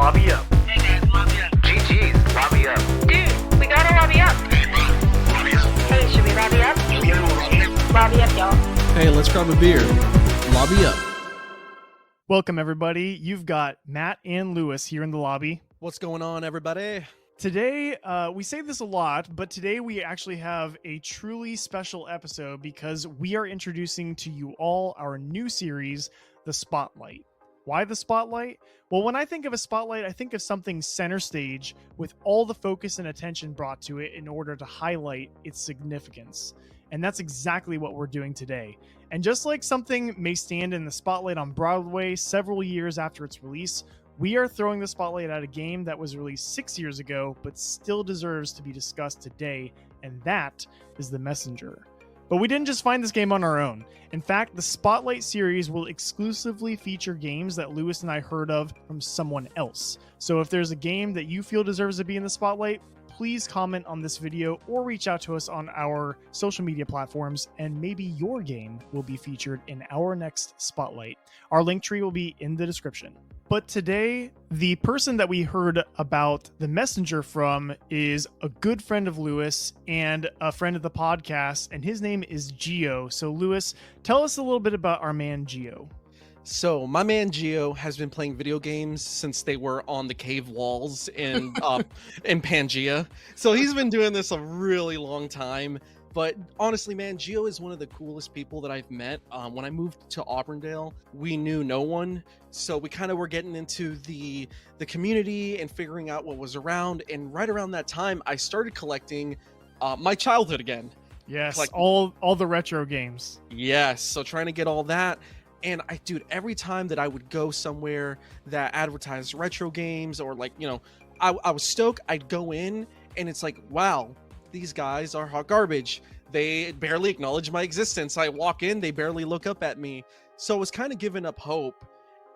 lobby up. Hey guys, lobby up. GG's, lobby up. Dude, we gotta lobby up. Lobby up. Hey, should we lobby up? Yeah, lobby up. Lobby up, y'all. Hey, let's grab a beer. Lobby up. Welcome, everybody. You've got Matt and Lewis here in the lobby. What's going on, everybody? Today, we say this a lot, but today we actually have a truly special episode because we are introducing to you all our new series, The Spotlight. Why the Spotlight? Well, when I think of a spotlight, I think of something center stage with all the focus and attention brought to it in order to highlight its significance. And that's exactly what we're doing today. And just like something may stand in the spotlight on Broadway several years after its release, we are throwing the spotlight at a game that was released 6 years ago, but still deserves to be discussed today, and that is The Messenger. But we didn't just find this game on our own. In fact, the Spotlight series will exclusively feature games that Lewis and I heard of from someone else. So if there's a game that you feel deserves to be in the spotlight, please comment on this video or reach out to us on our social media platforms, and maybe your game will be featured in our next Spotlight. Our link tree will be in the description. But today, the person that we heard about The Messenger from is a good friend of Lewis and a friend of the podcast, and his name is Gio. So Lewis, tell us a little bit about our man Gio. So, my man Gio has been playing video games since they were on the cave walls in Pangea. So he's been doing this a really long time. But honestly, man, Gio is one of the coolest people that I've met. When I moved to Auburndale, we knew no one. So we kind of were getting into the community and figuring out what was around. And right around that time, I started collecting my childhood again. Yes, all the retro games. Yes, so trying to get all that. And dude, every time that I would go somewhere that advertised retro games or I was stoked, I'd go in and it's like, wow, these guys are hot garbage. They barely acknowledge my existence. I walk in, they barely look up at me. So I was kind of giving up hope.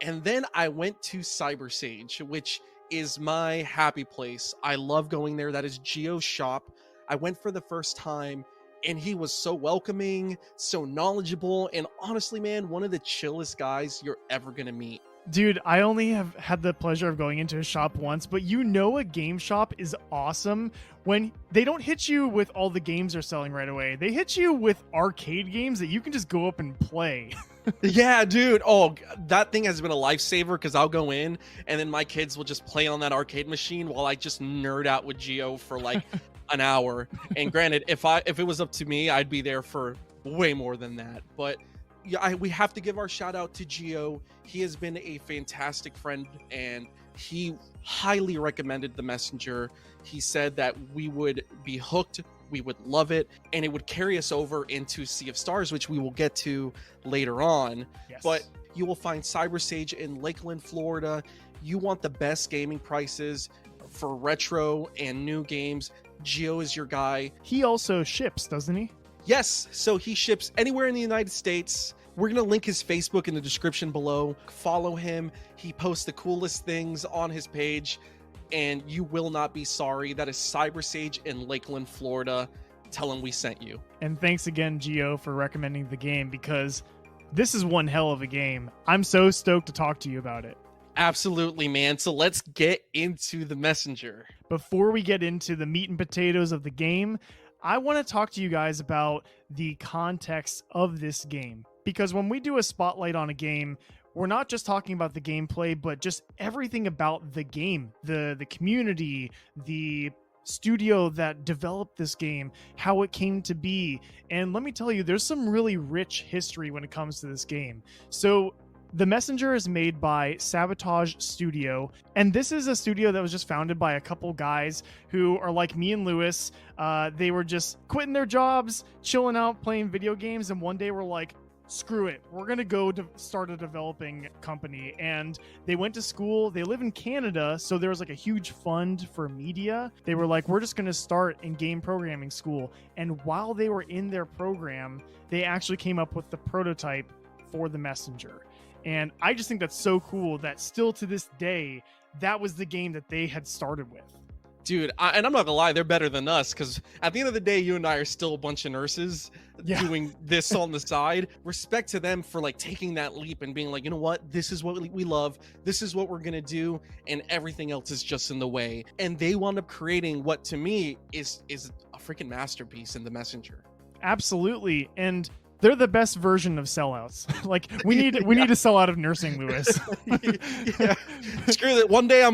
And then I went to Cybersage, which is my happy place. I love going there. That is Gio's shop. I went for the first time and he was so welcoming, so knowledgeable, and honestly, man, one of the chillest guys you're ever gonna meet. Dude, I only have had the pleasure of going into a shop once, but a game shop is awesome when they don't hit you with all the games they're selling right away. They hit you with arcade games that you can just go up and play. Yeah, dude. Oh, that thing has been a lifesaver because I'll go in and then my kids will just play on that arcade machine while I just nerd out with Gio for like an hour. And granted, if it was up to me, I'd be there for way more than that. But yeah, we have to give our shout out to Gio. He has been a fantastic friend and he highly recommended The Messenger. He said that we would be hooked, we would love it, and it would carry us over into Sea of Stars, which we will get to later on. Yes. But you will find Cybersage in Lakeland, Florida. You want the best gaming prices for retro and new games. Gio is your guy. He also ships, doesn't he? Yes, so he ships anywhere in the United States. We're going to link his Facebook in the description below. Follow him. He posts the coolest things on his page, and you will not be sorry. That is Cybersage in Lakeland, Florida. Tell him we sent you. And thanks again, Gio, for recommending the game because this is one hell of a game. I'm so stoked to talk to you about it. Absolutely, man. So let's get into The Messenger. Before we get into the meat and potatoes of the game, I want to talk to you guys about the context of this game. Because when we do a spotlight on a game, we're not just talking about the gameplay, but just everything about the game, the community, the studio that developed this game, how it came to be. And let me tell you, there's some really rich history when it comes to this game. So The Messenger is made by Sabotage Studio, and this is a studio that was just founded by a couple guys who are like me and Lewis. They were just quitting their jobs, chilling out, playing video games, and one day we're like, screw it, we're gonna go to start a developing company. And they went to school. They live in Canada, so there was like a huge fund for media. They were like, we're just gonna start in game programming school. And while they were in their program, they actually came up with the prototype for The Messenger. And I just think that's so cool that still to this day, that was the game that they had started with. Dude, and I'm not gonna lie, they're better than us, because at the end of the day, you and I are still a bunch of nurses Yeah. doing this on the side. Respect to them for like taking that leap and being like, you know what, this is what we love, this is what we're gonna do, and everything else is just in the way. And they wound up creating what to me is a freaking masterpiece in The Messenger. Absolutely. And they're the best version of sellouts. Like we need to sell out of nursing, Lewis. Yeah. Screw that. One day I'm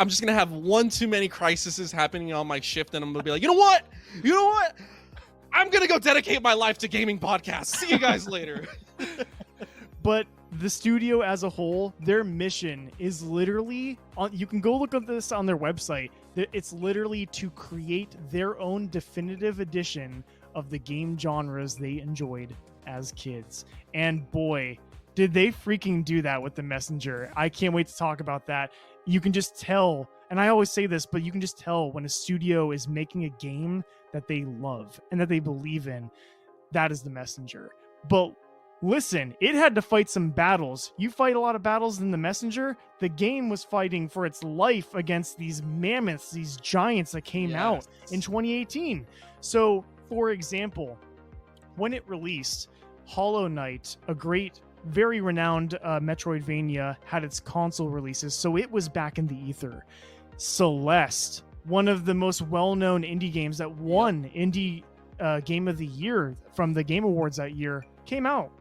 just gonna have one too many crises happening on my shift, and I'm gonna be like, you know what? I'm gonna go dedicate my life to gaming podcasts. See you guys later. But the studio as a whole, their mission is literally you can go look at this on their website. It's literally to create their own definitive edition of the game genres they enjoyed as kids. And boy, did they freaking do that with The Messenger. I can't wait to talk about that. You can just tell, and I always say this, but you can just tell when a studio is making a game that they love and that they believe in. That is The Messenger. But listen, it had to fight some battles. You fight a lot of battles in The Messenger. The game was fighting for its life against these mammoths, these giants that came out in 2018. So, for example, when it released, Hollow Knight, a great, very renowned metroidvania, had its console releases, so it was back in the ether. Celeste, one of the most well-known indie games that won Indie Game of the Year from the Game Awards that year, came out.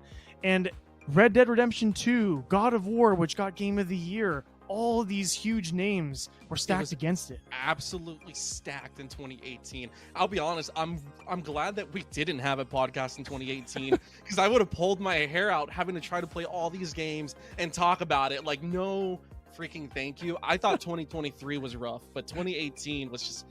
And Red Dead Redemption 2, God of War, which got Game of the Year, all these huge names were stacked against it. Absolutely stacked in 2018. I'll be honest, I'm glad that we didn't have a podcast in 2018, because I would have pulled my hair out having to try to play all these games and talk about it. Like, no freaking thank you. I thought 2023 was rough, but 2018 was just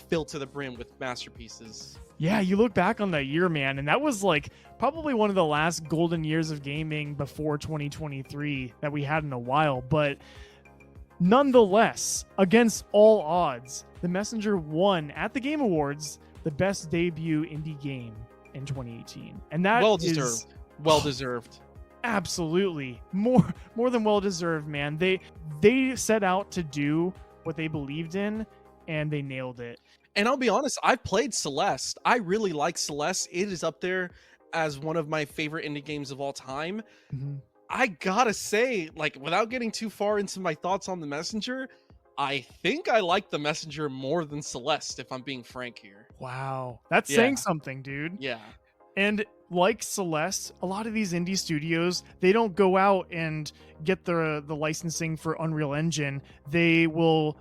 filled to the brim with masterpieces. Yeah, you look back on that year, man, and that was like probably one of the last golden years of gaming before 2023 that we had in a while. But nonetheless, against all odds, The Messenger won at the Game Awards the best debut indie game in 2018. And that is well deserved. Absolutely. More than well deserved, man. They set out to do what they believed in, and they nailed it. And I'll be honest, I've played Celeste. I really like Celeste. It is up there as one of my favorite indie games of all time. Mm-hmm. I gotta say, like, without getting too far into my thoughts on The Messenger, I think I like The Messenger more than Celeste, if I'm being frank here. Wow. That's saying something, dude. Yeah. And like Celeste, a lot of these indie studios, they don't go out and get the licensing for Unreal Engine. They will,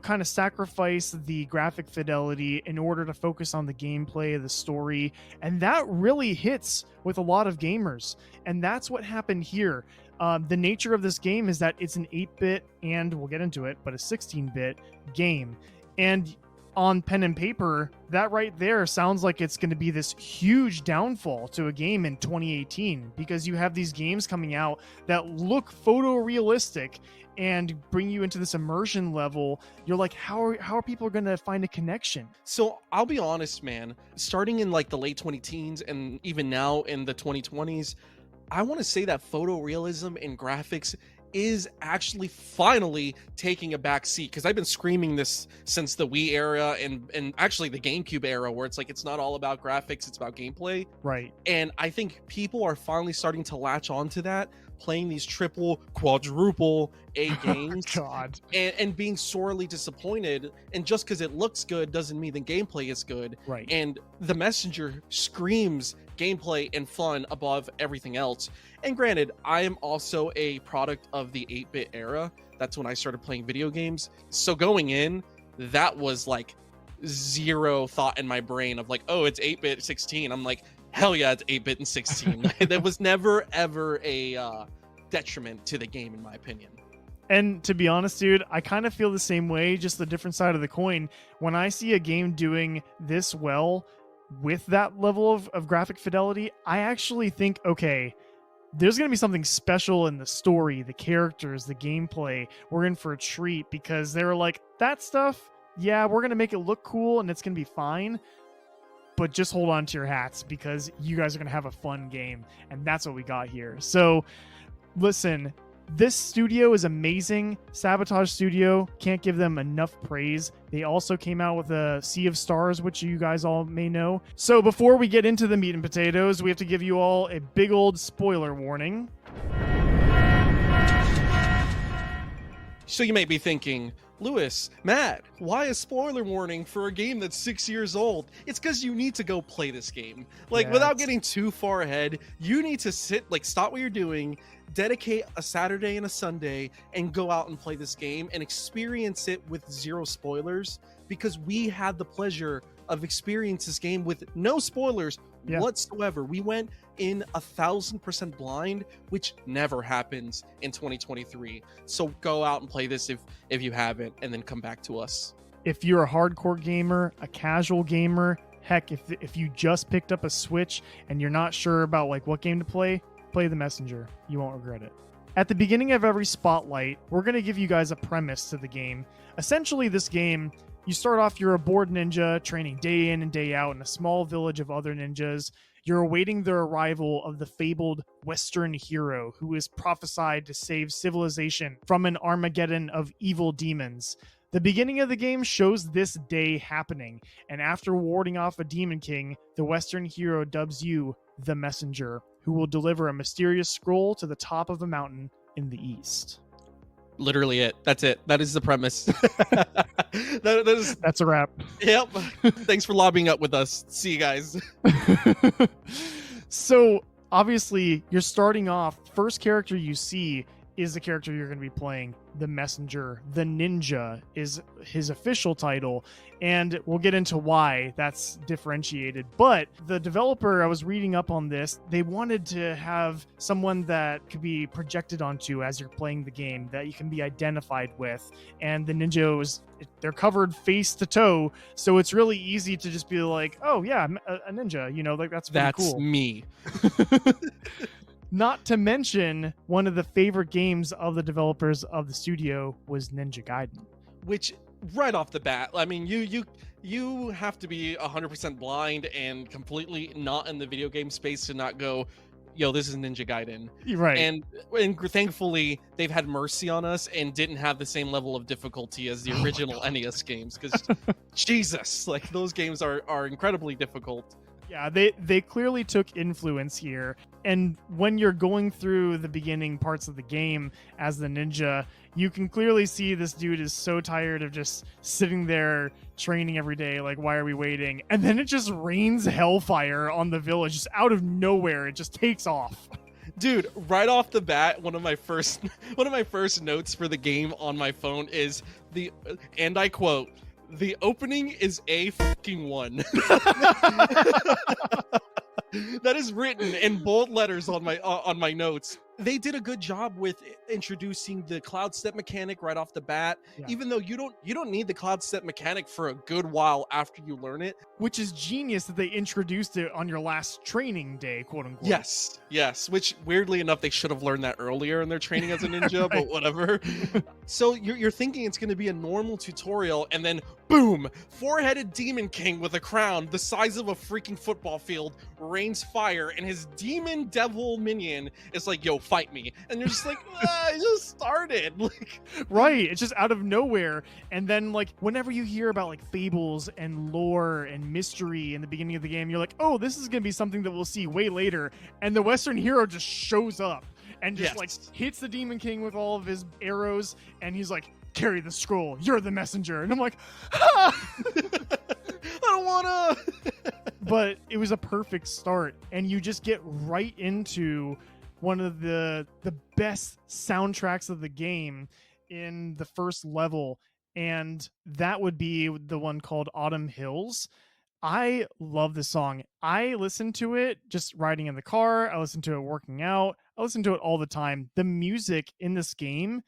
kind of sacrifice the graphic fidelity in order to focus on the gameplay, the story, and that really hits with a lot of gamers. And that's what happened here. The nature of this game is that it's an 8-bit, and we'll get into it, but a 16-bit game. And on pen and paper, that right there sounds like it's going to be this huge downfall to a game in 2018, because you have these games coming out that look photorealistic and bring you into this immersion level. You're like, how are people going to find a connection? So I'll be honest, man, starting in like the late 2010s and even now in the 2020s, I want to say that photorealism and graphics is actually finally taking a back seat, because I've been screaming this since the Wii era and actually the GameCube era, where it's like it's not all about graphics, it's about gameplay. Right. And I think people are finally starting to latch on to that, playing these triple, quadruple A games. God. And being sorely disappointed. And just because it looks good doesn't mean the gameplay is good. Right. And The Messenger screams gameplay and fun above everything else. And granted, I am also a product of the 8-bit era. That's when I started playing video games. So going in, that was like zero thought in my brain of like, oh, it's 8-bit 16. I'm like, hell yeah, it's 8-bit and 16. There was never ever a detriment to the game, in my opinion. And to be honest, dude, I kind of feel the same way, just the different side of the coin. When I see a game doing this well with that level of graphic fidelity, I actually think, okay, there's going to be something special in the story, the characters, the gameplay. We're in for a treat, because they were like, that stuff, yeah, we're going to make it look cool and it's going to be fine, but just hold on to your hats, because you guys are going to have a fun game. And that's what we got here. So listen, This studio is amazing. Sabotage Studio, can't give them enough praise. They also came out with a Sea of Stars, which you guys all may know. So before we get into the meat and potatoes, we have to give you all a big old spoiler warning. So you may be thinking, Lewis, Matt, why a spoiler warning for a game that's 6 years old? It's because you need to go play this game. Like, without getting too far ahead, you need to stop what you're doing, dedicate a Saturday and a Sunday, and go out and play this game and experience it with zero spoilers, because we had the pleasure of experiencing this game with no spoilers whatsoever. We went in 1,000% blind, which never happens in 2023. So go out and play this if you haven't, and then come back to us. If you're a hardcore gamer, a casual gamer, heck, if you just picked up a Switch and you're not sure about like what game to play The Messenger. You won't regret it. At the beginning of every spotlight, we're going to give you guys a premise to the game. Essentially, this game, you start off, you're a bored ninja training day in and day out in a small village of other ninjas. You're awaiting the arrival of the fabled Western hero who is prophesied to save civilization from an Armageddon of evil demons. The beginning of the game shows this day happening, and after warding off a demon king, the Western hero dubs you the messenger, who will deliver a mysterious scroll to the top of a mountain in the east. Literally it. That's it. That is the premise. That's a wrap. Yep. Thanks for lobbying up with us. See you guys. So, obviously, you're starting off. First character you see is the character you're going to be playing. The Messenger, the Ninja is his official title, and we'll get into why that's differentiated. But the developer, I was reading up on this, they wanted to have someone that could be projected onto as you're playing the game, that you can be identified with. And the Ninjas, they're covered face to toe, so it's really easy to just be like, oh yeah, I'm a ninja, you know, like that's pretty cool. That's me. Not to mention, one of the favorite games of the developers of the studio was Ninja Gaiden. Which, right off the bat, I mean, you have to be 100% blind and completely not in the video game space to not go, yo, this is Ninja Gaiden. Right. And thankfully, they've had mercy on us and didn't have the same level of difficulty as the original NES games. Because, Jesus, like, those games are incredibly difficult. Yeah, they clearly took influence here. And when you're going through the beginning parts of the game as the ninja, you can clearly see this dude is so tired of just sitting there training every day. Like, why are we waiting? And then it just rains hellfire on the village, just out of nowhere. It just takes off. Dude, right off the bat, one of my first notes for the game on my phone is and I quote, "The opening is a fucking one." That is written in bold letters on my notes. They did a good job with introducing the cloud step mechanic right off the bat, even though you don't need the cloud step mechanic for a good while after you learn it. Which is genius that they introduced it on your last training day, quote unquote. Yes. Which, weirdly enough, they should have learned that earlier in their training as a ninja, but whatever. So you're thinking it's going to be a normal tutorial, and then boom, four-headed demon king with a crown the size of a freaking football field rains fire, and his demon devil minion is like, yo, fight me. And you're just like, I just started. Like, right, it's just out of nowhere. And then, like, whenever you hear about like fables and lore and mystery in the beginning of the game, you're like, oh, this is gonna be something that we'll see way later. And the Western hero just shows up and just like hits the demon king with all of his arrows, and he's like, carry the scroll, you're the messenger. And I'm like, ah! I don't wanna. But it was a perfect start, and you just get right into one of the best soundtracks of the game in the first level, and that would be the one called Autumn Hills. I love this song. I listen to it just riding in the car. I listen to it working out. I listen to it all the time. The music in this game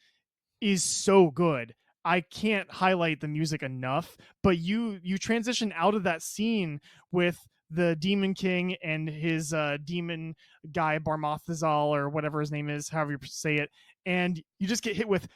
is so good. I can't highlight the music enough, but you transition out of that scene with the Demon King and his demon guy Barmathazal, or whatever his name is, however you say it, and you just get hit with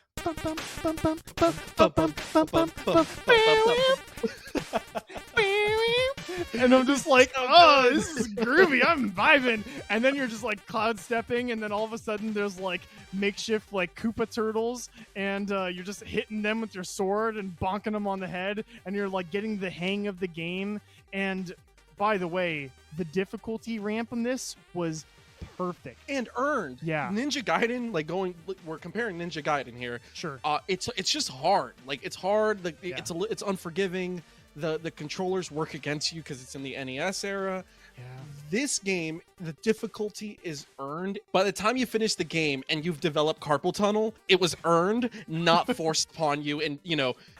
And I'm just like, So oh, good. this is groovy. I'm vibing. And then you're just like cloud stepping, and then all of a sudden there's like makeshift like Koopa turtles, and you're just hitting them with your sword and bonking them on the head, and you're like getting the hang of the game. And by the way, the difficulty ramp on this was perfect And earned. Yeah. Ninja Gaiden, like we're comparing Ninja Gaiden here. Sure. It's just hard. Like it's hard. Like Yeah. it's unforgiving. The controllers work against you because it's in the NES era. Yeah. This game, the difficulty is earned. By the time you finish the game and you've developed carpal tunnel, it was earned, not forced upon you. And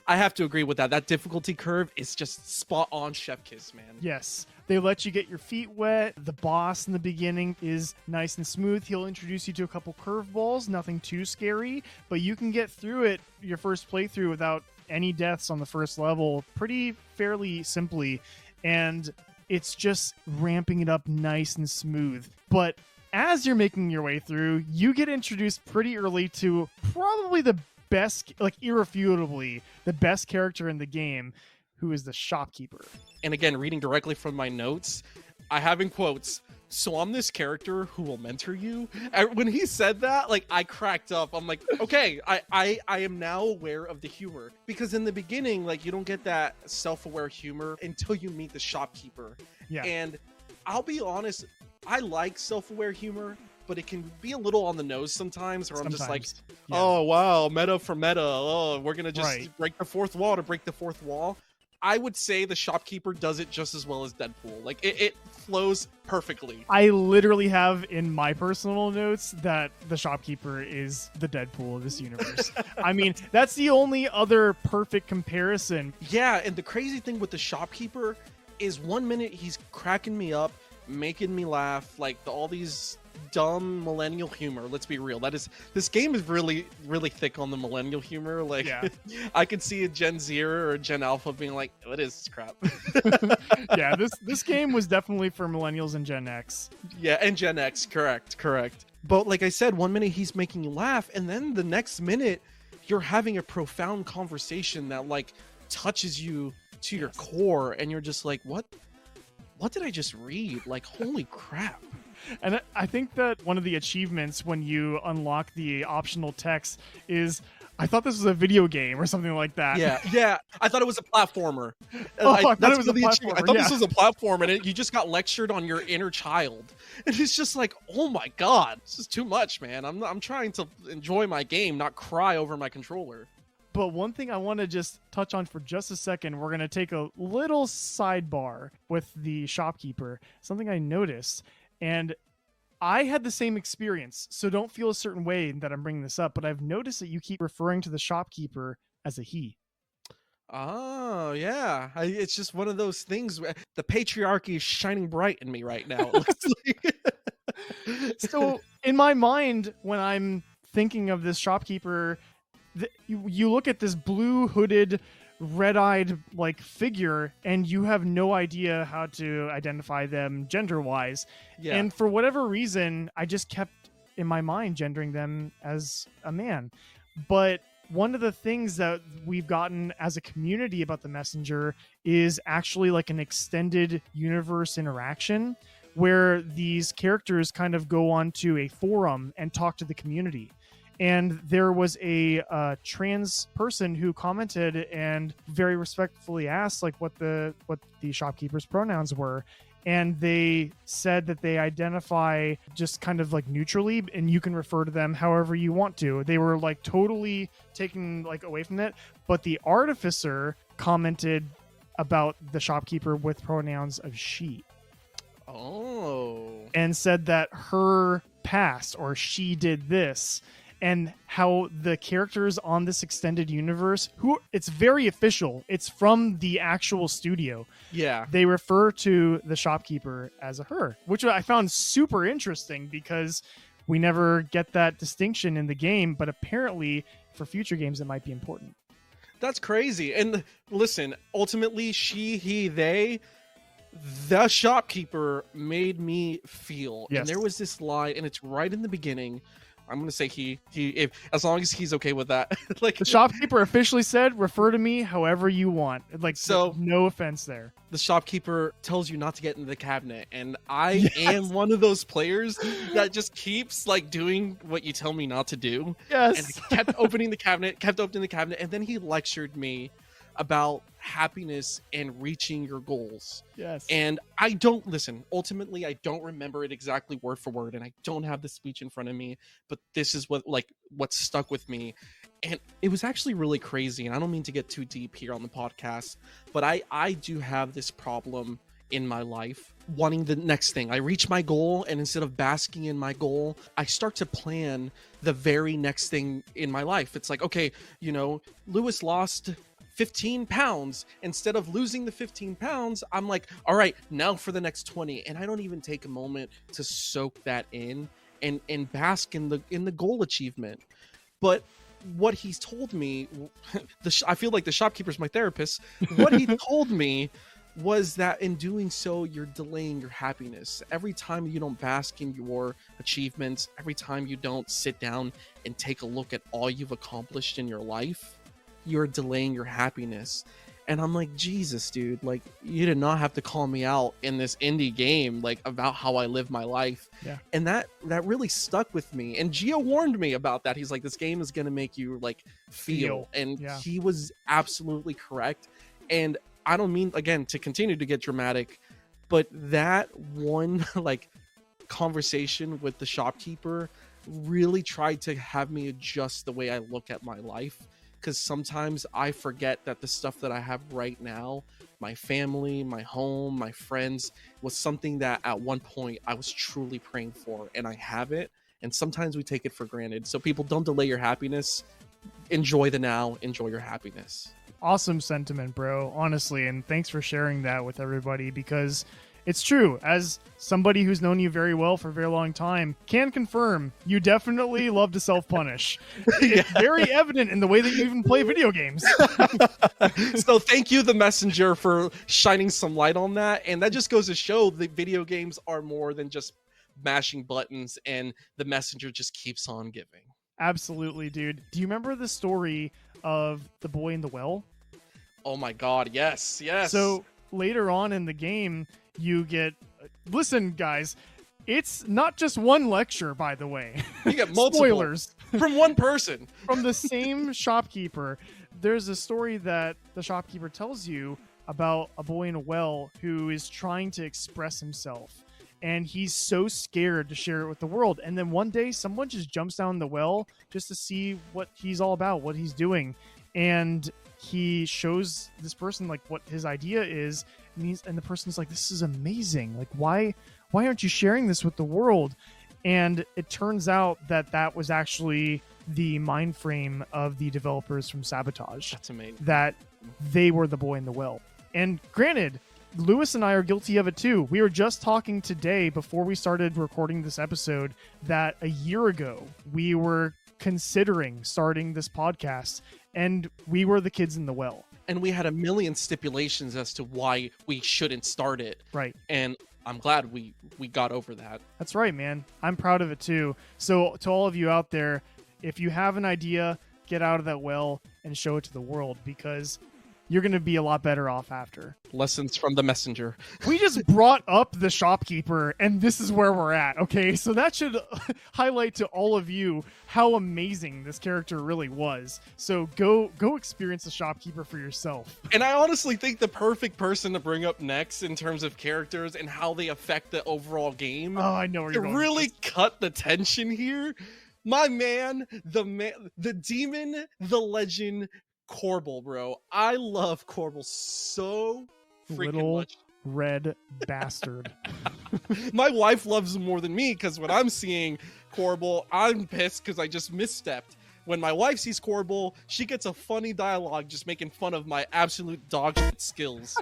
I have to agree with that. That difficulty curve is just spot on chef kiss, man. Yes. They let you get your feet wet. The boss in the beginning is nice and smooth. He'll introduce you to a couple curveballs, nothing too scary, but you can get through it your first playthrough without any deaths on the first level pretty fairly simply. And it's just ramping it up nice and smooth. But as you're making your way through, you get introduced pretty early to probably the best, like irrefutably, the best character in the game, who is the shopkeeper. And again, reading directly from my notes, I have in quotes, "So I'm this character who will mentor you." And when he said that, like I cracked up. I'm like, okay, I am now aware of the humor. Because in the beginning, like you don't get that self-aware humor until you meet the shopkeeper. Yeah. And I'll be honest, I like self-aware humor, but it can be a little on the nose sometimes, where I'm just like, Sometimes. oh wow, meta for meta. Oh, we're gonna just Right. break the fourth wall to break the fourth wall. I would say the shopkeeper does it just as well as Deadpool. Like it flows perfectly. I literally have in my personal notes that the shopkeeper is the Deadpool of this universe. I mean, that's the only other perfect comparison. Yeah, and the crazy thing with the shopkeeper is 1 minute he's cracking me up, making me laugh, like all these dumb millennial humor. Let's be real. This game is really, really thick on the millennial humor. Like Yeah. I could see a Gen Z or a Gen Alpha being like, what is this crap? Yeah, this game was definitely for millennials and Gen X. Yeah, and Gen X, correct. But like I said, 1 minute he's making you laugh, and then the next minute you're having a profound conversation that like touches you to your core, and you're just like, what did I just read? Like, holy crap. And I think that one of the achievements when you unlock the optional text is, I thought this was a video game or something like that. Yeah. I thought it was a platformer. Oh, I thought that's it was a the achievement. I platformer, thought yeah. this was a platform, and you just got lectured on your inner child. And it's just like, oh my god, this is too much, man. I'm trying to enjoy my game, not cry over my controller. But one thing I want to just touch on for just a second, we're going to take a little sidebar with the shopkeeper, something I noticed. And I had the same experience, so don't feel a certain way that I'm bringing this up, but I've noticed that you keep referring to the shopkeeper as a he. Oh, yeah. It's just one of those things where the patriarchy is shining bright in me right now. It looks like. So in my mind, when I'm thinking of this shopkeeper, you look at this blue hooded, red-eyed like figure, and you have no idea how to identify them gender-wise. Yeah. And for whatever reason, I just kept in my mind gendering them as a man. But one of the things that we've gotten as a community about the messenger is actually like an extended universe interaction where these characters kind of go onto a forum and talk to the community. And there was a trans person who commented and very respectfully asked like what the shopkeeper's pronouns were. And they said that they identify just kind of like neutrally, and you can refer to them however you want to. They were like totally taken like away from it. But the artificer commented about the shopkeeper with pronouns of she. Oh. And said that her past or she did this. And how the characters on this extended universe, who it's very official, it's from the actual studio. Yeah. They refer to the shopkeeper as a her, which I found super interesting because we never get that distinction in the game, but apparently for future games it might be important. That's crazy. And listen, ultimately, she, he, they, the shopkeeper made me feel. Yes. And there was this line, and it's right in the beginning. I'm gonna say he if as long as he's okay with that. Like The shopkeeper officially said, refer to me however you want. Like, So- no offense there. the shopkeeper tells you not to get into the cabinet, and I am one of those players that just keeps like doing what you tell me not to do. And Yes. I kept opening the cabinet, and then he lectured me about happiness and reaching your goals. Yes. And I don't listen. Ultimately, I don't remember it exactly word for word, and I don't have the speech in front of me. But this is what stuck with me, and it was actually really crazy. And I don't mean to get too deep here on the podcast, but I do have this problem in my life, wanting the next thing. I reach my goal, and instead of basking in my goal, I start to plan the very next thing in my life. It's like, okay, Lewis lost 15 pounds. Instead of losing the 15 pounds, I'm like, all right, now for the next 20. And I don't even take a moment to soak that in and bask in the goal achievement. But what he's told me, I feel like the shopkeeper's my therapist. What he told me was that in doing so, you're delaying your happiness. Every time you don't bask in your achievements, every time you don't sit down and take a look at all you've accomplished in your life, you're delaying your happiness. And I'm like, Jesus, dude, like, you did not have to call me out in this indie game, like, about how I live my life. Yeah. And that really stuck with me. And Gio warned me about that. He's like, this game is going to make you, like, feel. And Yeah. he was absolutely correct. And I don't mean, again, to continue to get dramatic, but that one, like, conversation with the shopkeeper really tried to have me adjust the way I look at my life. Because sometimes I forget that the stuff that I have right now, my family, my home, my friends, was something that at one point I was truly praying for, and I have it. And sometimes we take it for granted. So people, don't delay your happiness. Enjoy the now. Enjoy your happiness. Awesome sentiment, bro. Honestly, and thanks for sharing that with everybody, because it's true. As somebody who's known you very well for a very long time, can confirm you definitely love to self-punish. It's very evident in the way that you even play video games. So thank you, the messenger, for shining some light on that. And that just goes to show that video games are more than just mashing buttons, and the messenger just keeps on giving. Absolutely, dude. Do you remember the story of the boy in the well? Oh my God, yes. So later on in the game, you get... Listen, guys, it's not just one lecture, by the way. You get multiple. Spoilers. From one person. From the same shopkeeper. There's a story that the shopkeeper tells you about a boy in a well who is trying to express himself. And he's so scared to share it with the world. And then one day, someone just jumps down the well just to see what he's all about, what he's doing. And he shows this person like what his idea is, and the person's like, this is amazing. Like, why aren't you sharing this with the world? And it turns out that was actually the mind frame of the developers from Sabotage. That's amazing. That they were the boy in the well. And granted, Lewis and I are guilty of it too. We were just talking today before we started recording this episode that a year ago we were considering starting this podcast, and we were the kids in the well. And we had a million stipulations as to why we shouldn't start it. Right. And I'm glad we got over that. That's right, man. I'm proud of it too. So to all of you out there, if you have an idea, get out of that well and show it to the world, because you're going to be a lot better off after. Lessons from the messenger. We just brought up the shopkeeper, and this is where we're at, okay? So that should highlight to all of you how amazing this character really was. So go experience the shopkeeper for yourself. And I honestly think the perfect person to bring up next in terms of characters and how they affect the overall game, Oh, I know where to you're going. really cut the tension here, my man, the demon, the legend, Corbel, bro. I love Corbel so freaking Little much. red bastard. My wife loves him more than me, because when I'm seeing Corbel, I'm pissed because I just misstepped. When my wife sees Corbel, she gets a funny dialogue just making fun of my absolute dog shit skills.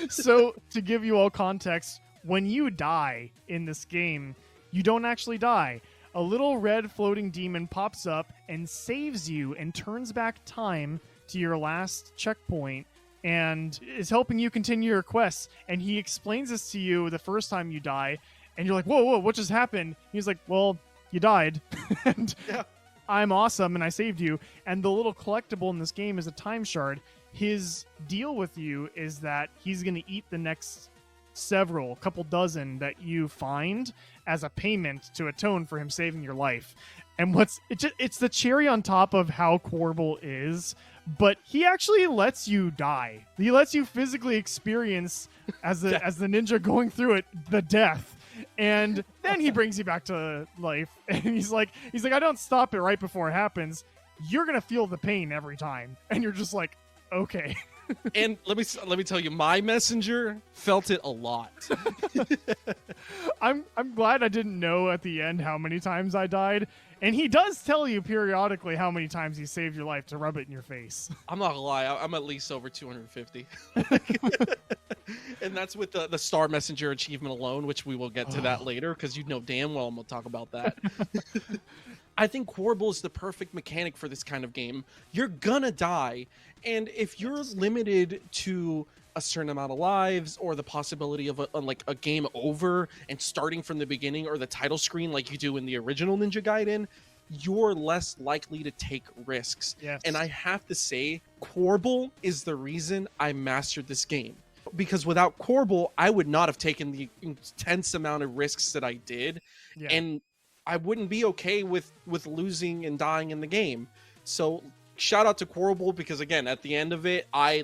So to give you all context, when you die in this game, you don't actually die. A little red floating demon pops up and saves you and turns back time to your last checkpoint and is helping you continue your quests. And he explains this to you the first time you die, and you're like, whoa, what just happened? He's like, well, you died, and Yeah. I'm awesome, and I saved you. And the little collectible in this game is a time shard. His deal with you is that he's going to eat the next couple dozen that you find as a payment to atone for him saving your life. And it's the cherry on top of how Quarble is, but he actually lets you die. He lets you physically experience as the ninja going through it, the death. And then he brings you back to life, and he's like, I don't stop it right before it happens. You're gonna feel the pain every time, and you're just like, okay. And let me tell you, my messenger felt it a lot. I'm glad I didn't know at the end how many times I died, and he does tell you periodically how many times he saved your life to rub it in your face. I'm not gonna lie, I'm at least over 250. And that's with the Star Messenger achievement alone, which we will get to that later, because you know damn well I'm gonna talk about that. I think Quarble is the perfect mechanic for this kind of game. You're gonna die, and if you're limited to a certain amount of lives or the possibility of a game over and starting from the beginning or the title screen like you do in the original Ninja Gaiden, you're less likely to take risks. Yes. And I have to say, Quarble is the reason I mastered this game. Because without Quarble, I would not have taken the intense amount of risks that I did. Yeah. And I wouldn't be okay with losing and dying in the game. So shout out to Quarble, because again, at the end of it, I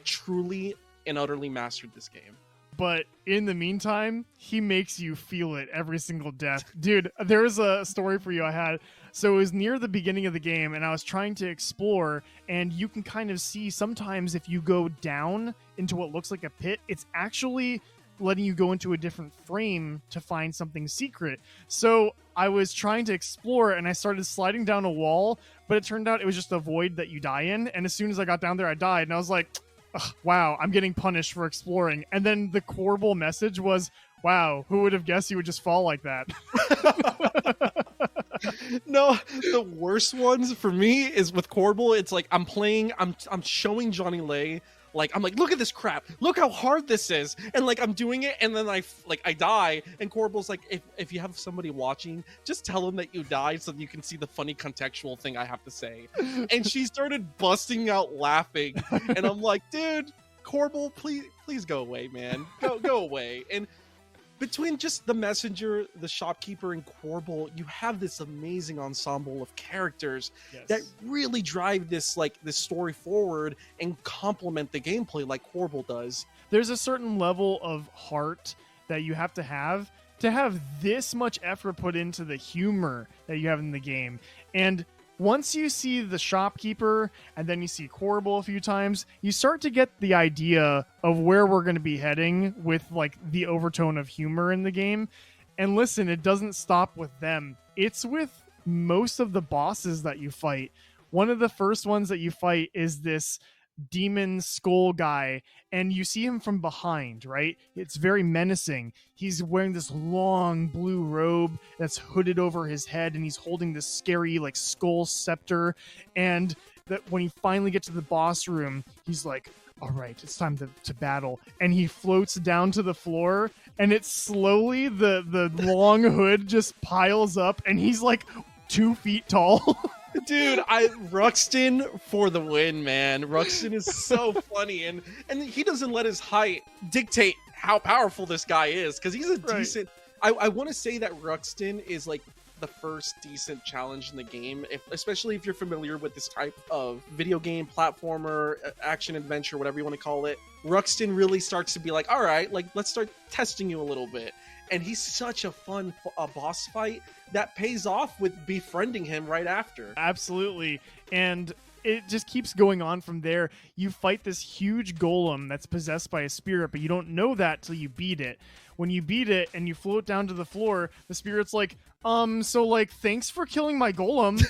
truly and utterly mastered this game. But in the meantime, he makes you feel it every single death. Dude, there's a story for you I had. So it was near the beginning of the game, and I was trying to explore, and you can kind of see sometimes if you go down into what looks like a pit, it's actually letting you go into a different frame to find something secret. So I was trying to explore, and I started sliding down a wall, but it turned out it was just a void that you die in, and as soon as I got down there, I died, and I was like, ugh, wow, I'm getting punished for exploring. And then the Quarble message was, wow, who would have guessed you would just fall like that? No, the worst ones for me is with Quarble. It's like I'm showing Johnny Lay, I'm like, look at this crap, look how hard this is, and I'm doing it, and then I die, and Quarble's like, if you have somebody watching, just tell them that you died so that you can see the funny contextual thing I have to say. And she started busting out laughing, and I'm like, dude, Quarble, please go away, man, go away. And between just the messenger, the shopkeeper, and Quarble, you have this amazing ensemble of characters that really drive this story forward and complement the gameplay like Quarble does. There's a certain level of heart that you have to have this much effort put into the humor that you have in the game. And once you see the shopkeeper and then you see Quarble a few times, you start to get the idea of where we're going to be heading with the overtone of humor in the game. And listen, it doesn't stop with them. It's with most of the bosses that you fight. One of the first ones that you fight is this demon skull guy, and you see him from behind, right? It's very menacing. He's wearing this long blue robe that's hooded over his head, and he's holding this scary skull scepter. And that when he finally gets to the boss room, he's like, all right, it's time to battle. And he floats down to the floor, and it's slowly the long hood just piles up, and he's 2 feet tall. Dude, Ruxton for the win, man. Ruxton is so funny, and he doesn't let his height dictate how powerful this guy is, because he's a decent... I want to say that Ruxton is the first decent challenge in the game, especially if you're familiar with this type of video game, platformer, action adventure, whatever you want to call it. Ruxton really starts to be like, all right, let's start testing you a little bit. And he's such a fun boss fight that pays off with befriending him right after. Absolutely. And it just keeps going on from there. You fight this huge golem that's possessed by a spirit, but you don't know that till you beat it. When you beat it and you float down to the floor, the spirit's like, thanks for killing my golem.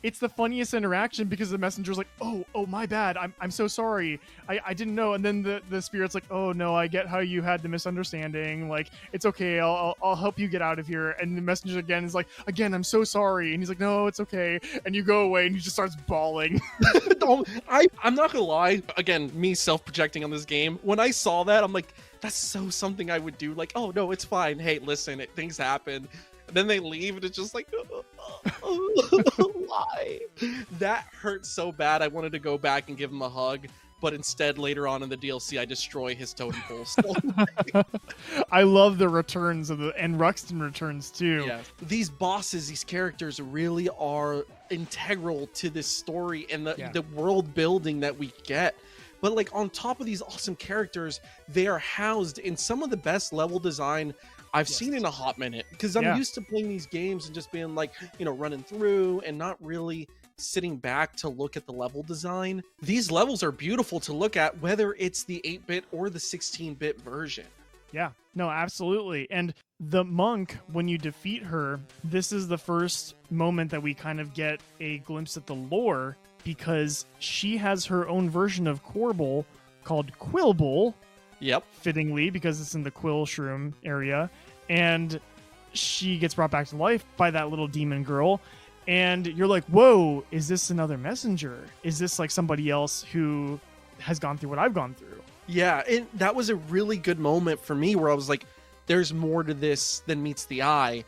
It's the funniest interaction because the messenger's like, oh, my bad. I'm so sorry. I didn't know. And then the spirit's like, oh no, I get how you had the misunderstanding. It's okay. I'll help you get out of here. And the messenger again is like, again, I'm so sorry. And he's like, no, it's okay. And you go away and he just starts bawling. I'm not gonna lie. Again, me self-projecting on this game. When I saw that, I'm like, that's so something I would do. Oh no, it's fine. Hey, listen, things happen. then they leave, and it's just like, why? That hurt so bad. I wanted to go back and give him a hug, but instead, later on in the DLC, I destroy his totem pole. I love the returns and Ruxton returns too. Yeah, these bosses, these characters really are integral to this story and the world building that we get. But like on top of these awesome characters, they are housed in some of the best level design I've seen in a hot minute, because I'm used to playing these games and just being like, running through and not really sitting back to look at the level design. These levels are beautiful to look at, whether it's the 8-bit or the 16-bit version. Yeah, no, absolutely. And the monk, when you defeat her, this is the first moment that we kind of get a glimpse at the lore, because she has her own version of Corbel called Quilbull. Yep. Fittingly, because it's in the Quill Shroom area. And she gets brought back to life by that little demon girl. And you're like, whoa, is this another messenger? Is this like somebody else who has gone through what I've gone through? Yeah, and that was a really good moment for me where I was like, there's more to this than meets the eye.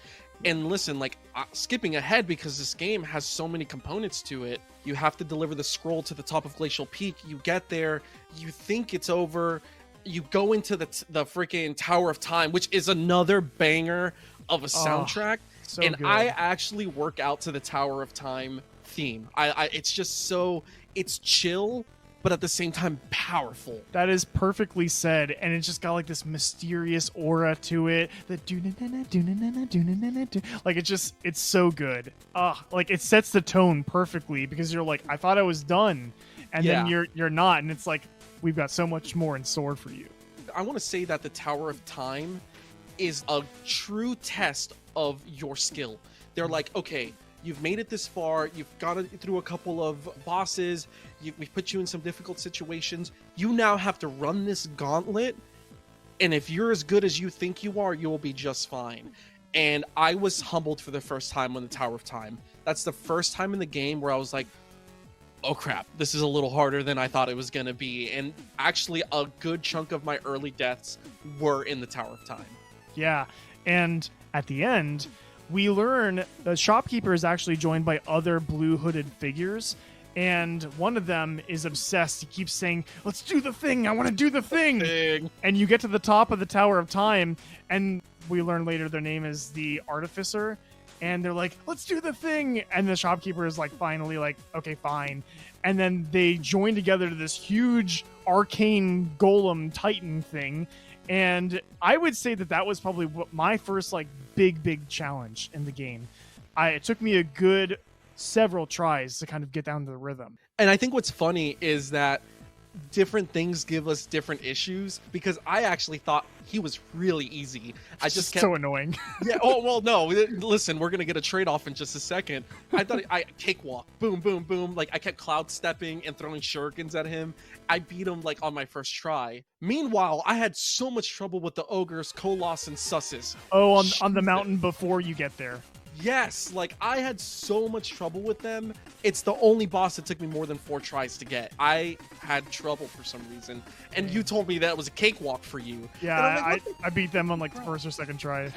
And listen, like, skipping ahead, because this game has so many components to it. You have to deliver the scroll to the top of Glacial Peak. You get there, you think it's over. You go into the freaking Tower of Time, which is another banger of a soundtrack. So and good. I actually work out to the Tower of Time theme. It's just so, it's chill, but at the same time powerful. That is perfectly said, and it's just got like this mysterious aura to it. Like it's so good. Like it sets the tone perfectly, because you're like, I thought I was done, and then you're not, and it's like, we've got so much more in store for you. I want to say that the Tower of Time is a true test of your skill. They're like, okay, you've made it this far, you've gotten through a couple of bosses, we've put you in some difficult situations, you now have to run this gauntlet, and if you're as good as you think you are, you'll be just fine. And I was humbled for the first time on the Tower of Time. That's the first time in the game where I was like, oh crap, this is a little harder than I thought it was going to be. And actually a good chunk of my early deaths were in the Tower of Time. Yeah, and at the end, we learn the shopkeeper is actually joined by other blue hooded figures, and one of them is obsessed. He keeps saying, let's do the thing, I want to do the thing. And you get to the top of the Tower of Time, and we learn later their name is the Artificer, and they're like, let's do the thing. And the shopkeeper is like, finally like, okay, fine. And then they join together to this huge arcane golem titan thing. And I would say that was probably my first like big challenge in the game. It took me a good several tries to kind of get down to the rhythm. And I think what's funny is that different things give us different issues, because I actually thought he was really easy. I just kept... so annoying. Yeah. Oh well, no. Listen, we're gonna get a trade-off in just a second. I thought I cakewalk, boom, boom, boom. Like I kept cloud stepping and throwing shurikens at him. I beat him like on my first try. Meanwhile, I had so much trouble with the ogres, Kolos, and Susses. Oh, on the mountain before you get there. Yes, like I had so much trouble with them. It's the only boss that took me more than 4 tries to get. I had trouble for some reason, and you told me that was a cakewalk for you. Yeah, like, I beat them on like the first or second try.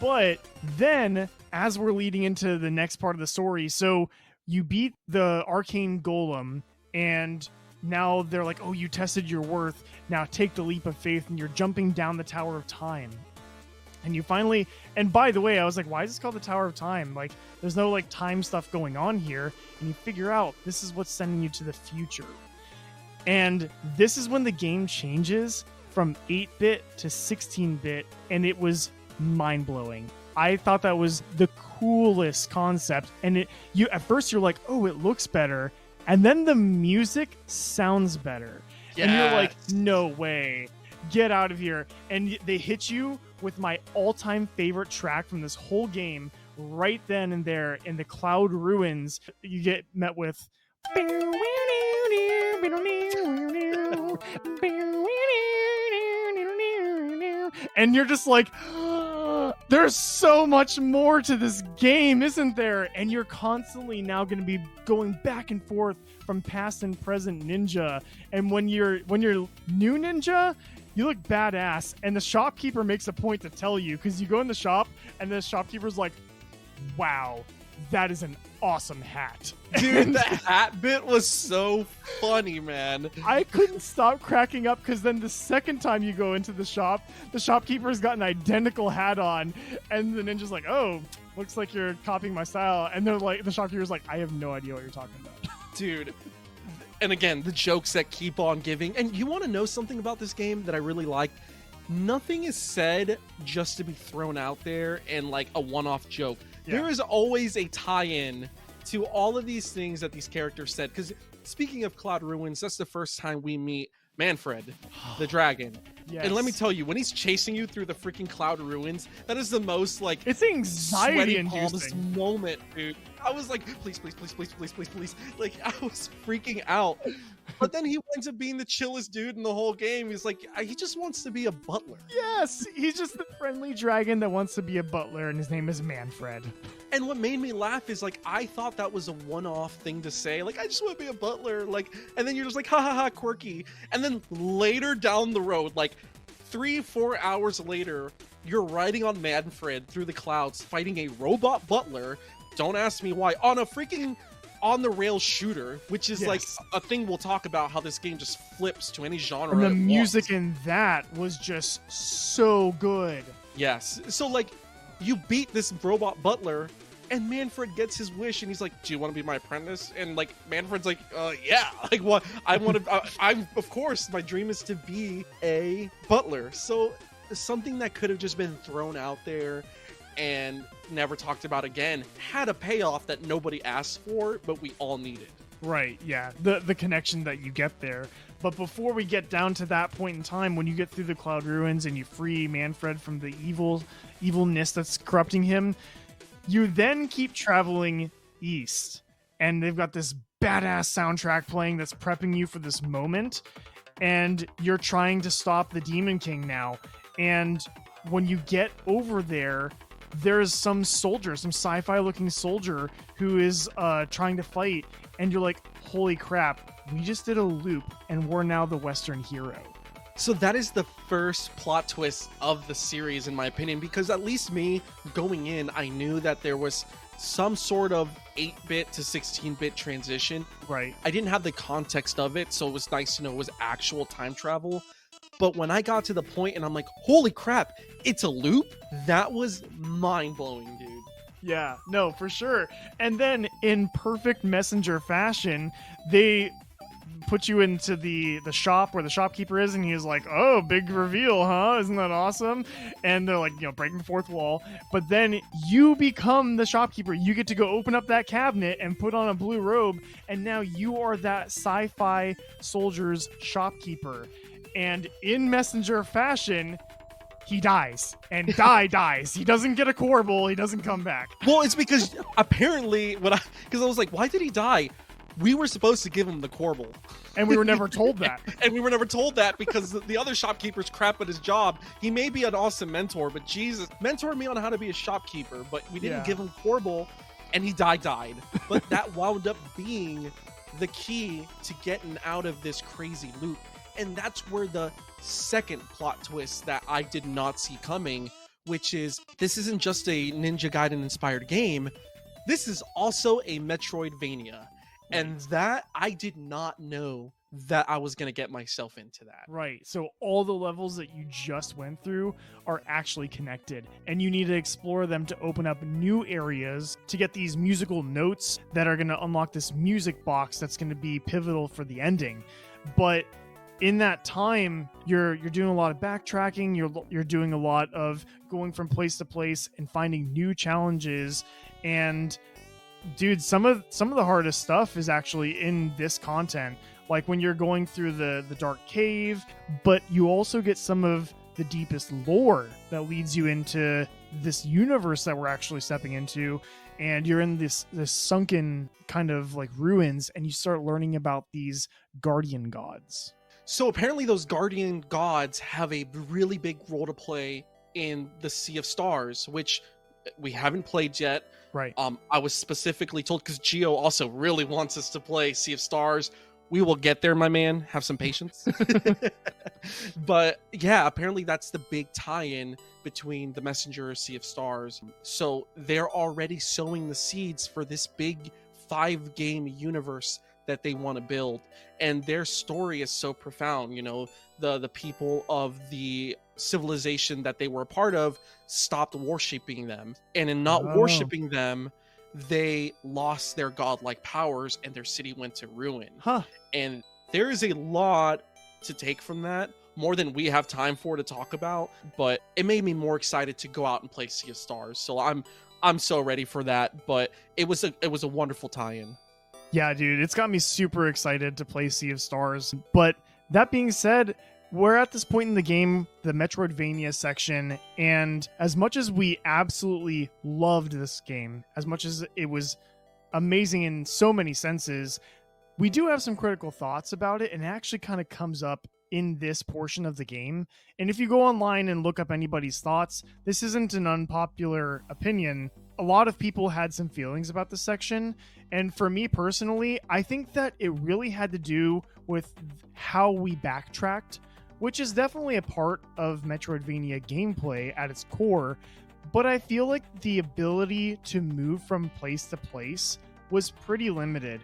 But then, as we're leading into the next part of the story, so you beat the arcane golem, and now they're like, oh, you tested your worth. Now take the leap of faith, and you're jumping down the Tower of Time. And you finally, and by the way, I was like, why is this called the Tower of Time? Like, there's no like time stuff going on here. And you figure out this is what's sending you to the future. And this is when the game changes from 8-bit to 16-bit. And it was mind-blowing. I thought that was the coolest concept. And at first you're like, oh, it looks better. And then the music sounds better. Yes. And you're like, no way. Get out of here. And they hit you with my all-time favorite track from this whole game right then and there in the Cloud Ruins. You get met with and you're just like, there's so much more to this game, isn't there? And you're constantly now going to be going back and forth from past and present ninja. And when you're new ninja, you look badass. And the shopkeeper makes a point to tell you, because you go in the shop and the shopkeeper's like, wow, that is an awesome hat. Dude, the hat bit was so funny, man. I couldn't stop cracking up, because then the second time you go into the shop, the shopkeeper's got an identical hat on, and the ninja's like, oh, looks like you're copying my style. And they're like, the shopkeeper's like, I have no idea what you're talking about. Dude. And again, the jokes that keep on giving. And you want to know something about this game that I really like? Nothing is said just to be thrown out there and like a one-off joke. Yeah. There is always a tie-in to all of these things that these characters said. Because speaking of Cloud Ruins, that's the first time we meet Manfred, the dragon. Yes. And let me tell you, when he's chasing you through the freaking Cloud Ruins, that is the most like It's anxiety palms inducing. moment, dude. I was like, please, please, please, please, please, please, please. Like, I was freaking out. But then he winds up being the chillest dude in the whole game. He's like, he just wants to be a butler. Yes, he's just the friendly dragon that wants to be a butler, and his name is Manfred. And what made me laugh is like, I thought that was a one-off thing to say. Like, I just want to be a butler. Like, and then you're just like, ha ha ha, quirky. And then later down the road, like 3-4 hours later, you're riding on Manfred through the clouds, fighting a robot butler. Don't ask me why. On a freaking on-the-rails shooter, which is like a thing we'll talk about, how this game just flips to any genre. And the it music wants. in that was just so good. Yes. So like, you beat this robot butler, and Manfred gets his wish, and he's like, "Do you want to be my apprentice?" And like, Manfred's like, "Yeah." Like, what? I want to. I'm of course, my dream is to be a butler. So something that could have just been thrown out there and never talked about again had a payoff that nobody asked for, but we all needed. Right, yeah. The connection that you get there. But before we get down to that point in time, when you get through the Cloud Ruins and you free Manfred from the evilness that's corrupting him, you then keep traveling east. And they've got this badass soundtrack playing that's prepping you for this moment. And you're trying to stop the Demon King now. And when you get over there, there's some soldier, some sci-fi looking soldier who is trying to fight, and you're like, holy crap, we just did a loop and we're now the Western hero. So that is the first plot twist of the series, in my opinion, because at least me, going in, I knew that there was some sort of 8-bit to 16-bit transition. Right. I didn't have the context of it, so it was nice to know it was actual time travel. But when I got to the point and I'm like, holy crap, it's a loop, that was mind-blowing, dude. Yeah, no, for sure. And then in perfect messenger fashion, they put you into the shop where the shopkeeper is, and he's like, oh, big reveal, huh? Isn't that awesome? And they're like, breaking the fourth wall. But then you become the shopkeeper. You get to go open up that cabinet and put on a blue robe, and now you are that sci-fi soldier's shopkeeper. And in messenger fashion, he dies. And dies. He doesn't get a corbel. He doesn't come back. Well, it's because apparently, because I was like, why did he die? We were supposed to give him the corbel. And we were never told that. And we were never told that because the other shopkeeper's crap at his job. He may be an awesome mentor, but Jesus, mentored me on how to be a shopkeeper, but we didn't give him corbel, and he died. But that wound up being the key to getting out of this crazy loop. And that's where the second plot twist that I did not see coming, which is this isn't just a Ninja Gaiden inspired game. This is also a Metroidvania. And that I did not know that I was going to get myself into that. Right. So all the levels that you just went through are actually connected, and you need to explore them to open up new areas to get these musical notes that are going to unlock this music box that's going to be pivotal for the ending. But in that time, you're doing a lot of backtracking. You're doing a lot of going from place to place and finding new challenges. And dude, some of the hardest stuff is actually in this content, like when you're going through the dark cave. But you also get some of the deepest lore that leads you into this universe that we're actually stepping into. And you're in this sunken kind of like ruins, and you start learning about these guardian gods. So apparently those guardian gods have a really big role to play in the Sea of Stars, which we haven't played yet. Right. I was specifically told, because Gio also really wants us to play Sea of Stars. We will get there, my man. Have some patience. But yeah, apparently that's the big tie-in between the Messenger Sea of Stars. So they're already sowing the seeds for this big 5-game universe that they want to build. And their story is so profound. You know, the people of the civilization that they were a part of stopped worshiping them. And in not worshiping them, they lost their godlike powers and their city went to ruin. And there is a lot to take from that, more than we have time for to talk about, but it made me more excited to go out and play Sea of Stars. So I'm so ready for that, but it was a wonderful tie-in. Yeah, dude, it's got me super excited to play Sea of Stars. But that being said, we're at this point in the game, the Metroidvania section, and as much as we absolutely loved this game, as much as it was amazing in so many senses, we do have some critical thoughts about it, and it actually kind of comes up in this portion of the game. And if you go online and look up anybody's thoughts, this isn't an unpopular opinion. A lot of people had some feelings about this section, and for me personally, I think that it really had to do with how we backtracked, which is definitely a part of Metroidvania gameplay at its core, but I feel like the ability to move from place to place was pretty limited.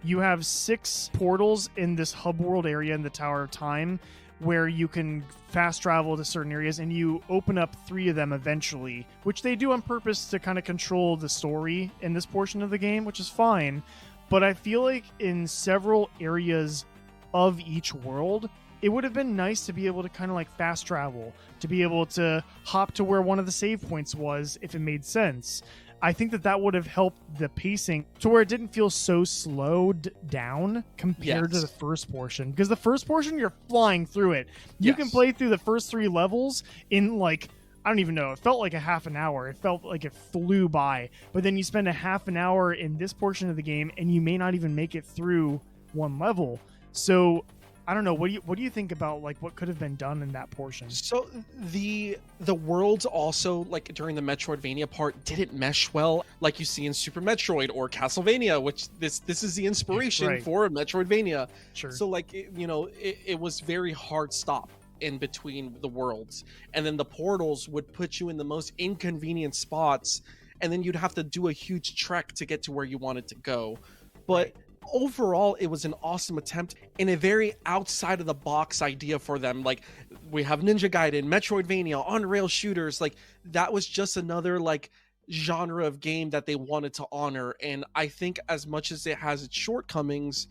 You have 6 portals in this hub world area in the Tower of Time where you can fast travel to certain areas, and you open up 3 of them eventually, which they do on purpose to kind of control the story in this portion of the game, which is fine. But I feel like in several areas of each world, it would have been nice to be able to kind of like fast travel, to be able to hop to where one of the save points was if it made sense. I think that would have helped the pacing to where it didn't feel so slowed down compared to the first portion. Because the first portion, you're flying through it. You can play through the first 3 levels in like, I don't even know, it felt like a half an hour. It felt like it flew by. But then you spend a half an hour in this portion of the game and you may not even make it through one level. So I don't know. What do you think about like what could have been done in that portion? So the worlds also, like during the Metroidvania part, didn't mesh well like you see in Super Metroid or Castlevania, which this is the inspiration for Metroidvania. Sure. So like it was very hard stop in between the worlds, and then the portals would put you in the most inconvenient spots, and then you'd have to do a huge trek to get to where you wanted to go. But overall, it was an awesome attempt in a very outside of the box idea for them. Like, we have Ninja Gaiden, Metroidvania, on-rail shooters. Like, that was just another like genre of game that they wanted to honor. And I think as much as it has its shortcomings,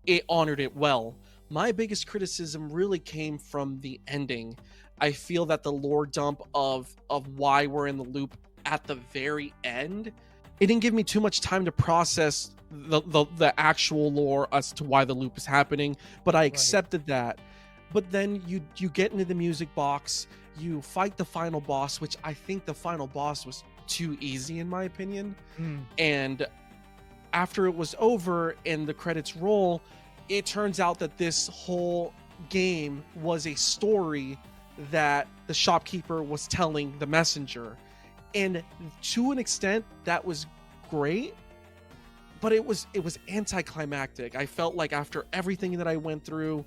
it honored it well. My biggest criticism really came from the ending. I feel that the lore dump of why we're in the loop at the very end, it didn't give me too much time to process the actual lore as to why the loop is happening, but I accepted that. But then you get into the music box, you fight the final boss, which I think the final boss was too easy in my opinion. And after it was over and the credits roll, it turns out that this whole game was a story that the shopkeeper was telling the messenger. And to an extent, that was great, but it was anticlimactic. I felt like after everything that I went through,